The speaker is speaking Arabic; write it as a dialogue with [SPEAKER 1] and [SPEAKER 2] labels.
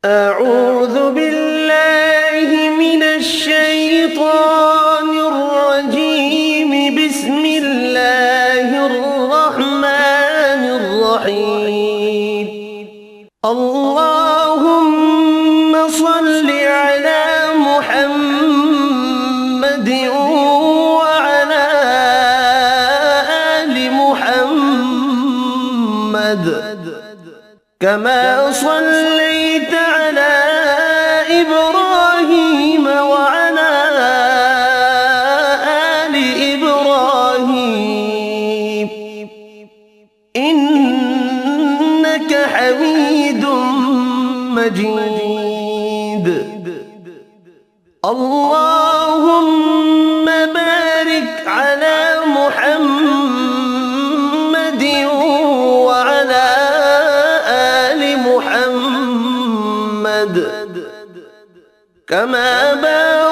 [SPEAKER 1] أعوذ بالله من الشيطان الرجيم. بسم الله الرحمن الرحيم. اللهم صل على محمد وعلى آل محمد كما صليت على إبراهيم وعلى آل إبراهيم إنك حميد مجيد. اللهم بارك على محمد وعلى محمد كما باركت